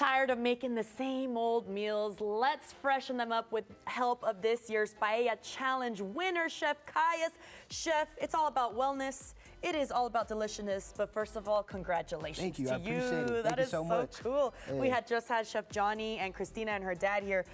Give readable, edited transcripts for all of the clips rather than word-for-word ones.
Tired of making the same old meals? Let's freshen them up with help of this year's Paella Challenge winner, Chef Kaius. Chef, it's all about wellness. It is all about deliciousness. But first of all, congratulations Thank you. to I appreciate it. That Thank you is so much. cool. Yeah. We had just had Chef Johnny and Christina and her dad here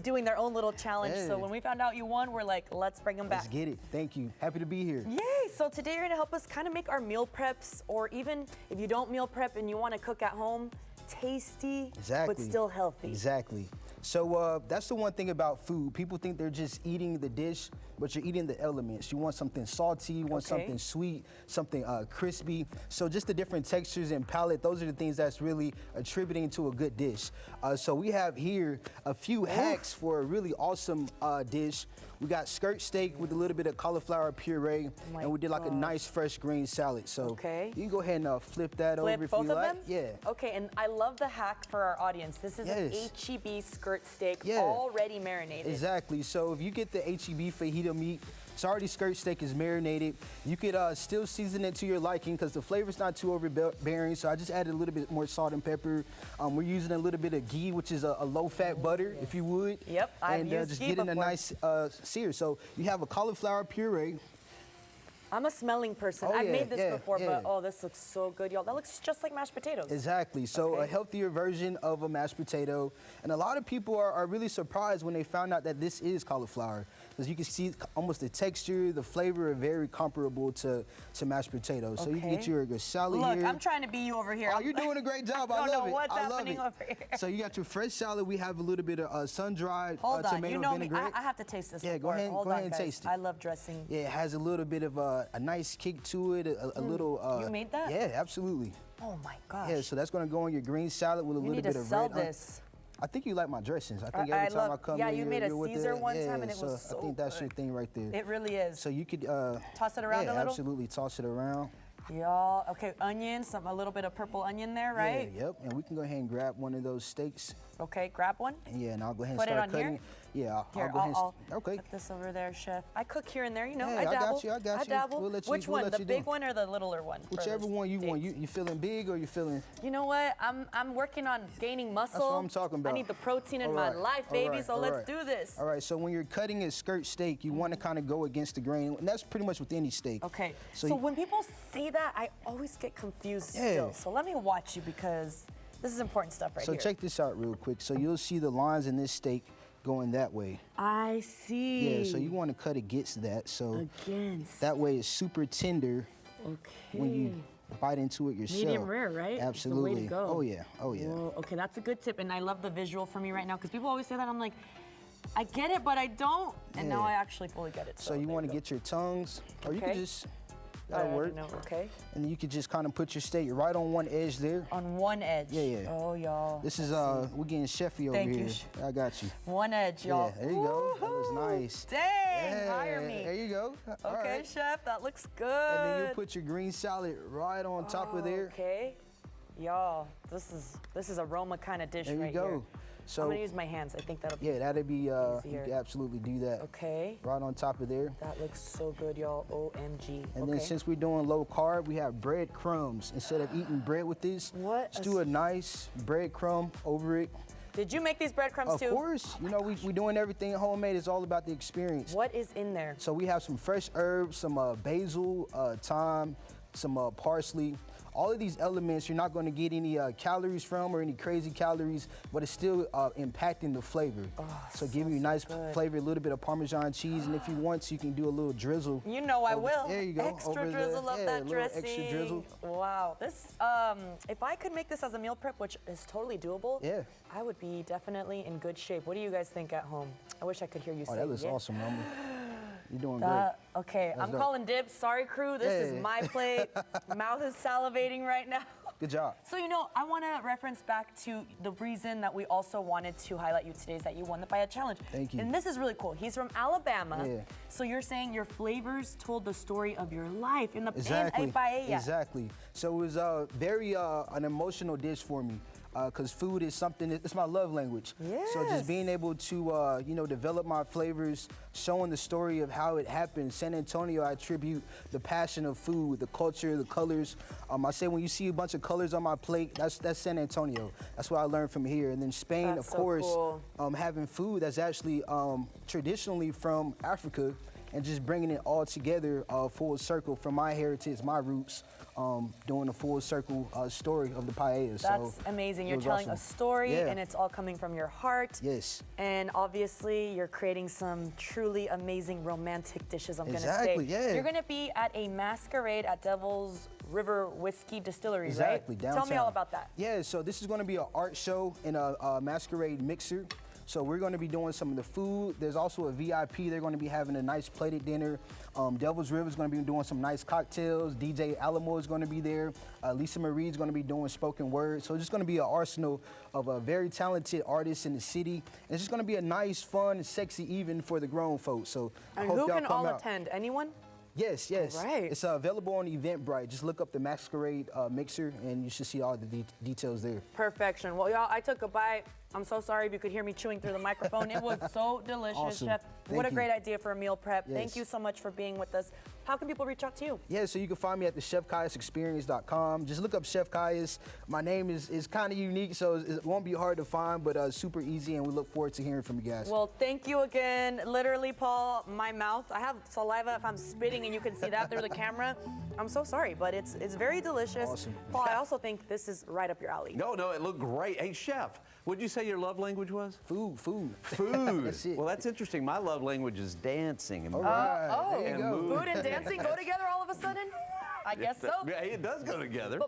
doing their own little challenge. Yeah. So when we found out you won, we're like, let's bring them back. Let's get it. Thank you. Happy to be here. Yay! So today you're gonna help us kind of make our meal preps, or even if you don't meal prep and you want to cook at home, tasty, but still healthy. Exactly. So that's the one thing about food. People think they're just eating the dish, but you're eating the elements. You want something salty, you want something sweet, something crispy. So just the different textures and palate, those are the things that's really attributing to a good dish. So we have here a few hacks for a really awesome dish. We got skirt steak with a little bit of cauliflower puree, and we did like a nice fresh green salad. So you can go ahead and flip that over if you like. Yeah. Okay, and I love the hack for our audience. This is an HEB skirt steak already marinated. Exactly. So if you get the HEB fajita meat, it's already skirt steak is marinated. You could still season it to your liking because the flavor's not too overbearing. So I just added a little bit more salt and pepper. We're using a little bit of ghee, which is a low-fat butter, if you would. Yep, I've used just ghee getting before. a nice sear. So you have a cauliflower puree. I'm a smelling person. I've made this before, but oh, this looks so good, y'all. That looks just like mashed potatoes. Exactly. So a healthier version of a mashed potato. And a lot of people are really surprised when they found out that this is cauliflower. Because you can see almost the texture, the flavor are very comparable to mashed potatoes. So you can get your salad here. Look, I'm trying to be you over here. Oh, you're doing a great job. I love it. I don't know what's I love happening it. over here. So you got your fresh salad. We have a little bit of sun-dried tomato vinaigrette. I have to taste this. Yeah, go ahead and taste it. I love dressing. Yeah, it has a little bit of a nice kick to it, a little. You made that? Yeah, absolutely. Oh my gosh. Yeah, so that's going to go on your green salad with a little bit of sell red. this. I think you like my dressings. I think every time I come here, you made a Caesar one time, and it so was so I think that's good. your thing right there. It really is. So you could toss it around a little? Absolutely, toss it around. Y'all, okay, onions, a little bit of purple onion there, right? Yeah, yep, and we can go ahead and grab one of those steaks. Okay, grab one. Yeah, and I'll go ahead and Put start it on cutting. Here? Yeah, Here, I'll go ahead and okay. Put this over there, Chef. I cook here and there, you know, Yeah, I dabble. I got you. I dabble. We'll let you, Which one, the big one or the littler one? Whichever one you want. You feeling big or you feeling? You know what? I'm working on gaining muscle. That's what I'm talking about. I need the protein in my life, baby, so let's do this. All right, so when you're cutting a skirt steak, you want to kind of go against the grain, and that's pretty much with any steak. Okay, so when people see that, I always get confused still. So let me watch you because this is important stuff right here. So check this out real quick. So you'll see the lines in this steak going that way. I see. Yeah, so you want to cut against that. So against. That way it's super tender when you bite into it yourself. Medium rare, right? Absolutely. That's the way to go. Oh yeah, oh yeah. Whoa, okay, that's a good tip, and I love the visual for me right now because people always say that. I'm like, I get it, but I don't. And now I actually fully get it. So you want to get your tongues, or you can just, that'll work. Okay. And you could just kind of put your steak right on one edge there. On one edge. Yeah. Oh, y'all. This is we're getting chefy over here. You. I got you. One edge, y'all. Yeah, there you go. That was nice. Dang, hire me. There you go. Okay, Chef, that looks good. And then you put your green salad right on top of there. Okay. Y'all, this is aroma kind of dish right here. There you go. So I'm gonna use my hands. I think that'll be that'd be you easier. can absolutely do that. Okay. Right on top of there. That looks so good, y'all. OMG. And then since we're doing low carb, we have bread crumbs. Instead of eating bread with this, let's do a nice bread crumb over it. Did you make these breadcrumbs too? Of course. You know, we're doing everything homemade. It's all about the experience. What is in there? So we have some fresh herbs, some basil, thyme, some parsley. All of these elements, you're not going to get any calories from or any crazy calories, but it's still impacting the flavor. So giving you nice flavor, a little bit of Parmesan cheese, and if you want to, you can do a little drizzle. You know I will. There you go. Extra drizzle of that dressing. Extra drizzle. Wow. This, if I could make this as a meal prep, which is totally doable, I would be definitely in good shape. What do you guys think at home? I wish I could hear you say that looks awesome, Mama. You're doing great. Okay, I'm calling dibs. Sorry, crew. This is my plate. Mouth is salivating right now. Good job. So, you know, I want to reference back to the reason that we also wanted to highlight you today is that you won the Paella Challenge. Thank you. And this is really cool. He's from Alabama. So you're saying your flavors told the story of your life in a paella. Exactly. So it was very an emotional dish for me. because food is something, it's my love language. So just being able to, you know, develop my flavors, showing the story of how it happened. San Antonio, I attribute the passion of food, the culture, the colors. I say when you see a bunch of colors on my plate, that's San Antonio. That's what I learned from here. And then Spain, of course, having food that's actually traditionally from Africa, and just bringing it all together full circle from my heritage, my roots, doing a full circle story of the paella. That's amazing. You're telling a story, and it's all coming from your heart. Yes. And obviously, you're creating some truly amazing romantic dishes, I'm gonna say. Exactly, yeah. You're gonna be at a masquerade at Devil's River Whiskey Distillery, Exactly, right? downtown. Tell me all about that. Yeah, so this is gonna be an art show and a masquerade mixer. So we're going to be doing some of the food. There's also a VIP. They're going to be having a nice plated dinner. Devil's River is going to be doing some nice cocktails. DJ Alamo is going to be there. Lisa Marie is going to be doing spoken word. So it's just going to be an arsenal of very talented artists in the city. And it's just going to be a nice, fun, sexy evening for the grown folks. So I hope who y'all can come all out. attend? Anyone? Yes, yes. All right. It's available on Eventbrite. Just look up the Masquerade Mixer, and you should see all the details there. Perfection. Well, y'all, I took a bite. I'm so sorry if you could hear me chewing through the microphone. It was so delicious, Awesome. Chef. Thank What a you. great idea for a meal prep. Yes. Thank you so much for being with us. How can people reach out to you? Yeah, so you can find me at the chefkaiusexperience.com. Just look up Chef Kaius. My name is kind of unique, so it won't be hard to find, but super easy, and we look forward to hearing from you guys. Well, thank you again. Literally, Paul, my mouth, I have saliva if I'm spitting, and you can see that through the camera. I'm so sorry, but it's very delicious. Awesome. Paul, I also think this is right up your alley. No, it looked great. Hey, Chef, what'd you say your love language was? Food. Food. That's it. Well, that's interesting. My love language is dancing. And All right, there you and go. moving. Food and dancing go together all of a sudden? I guess so. Hey, it does go together.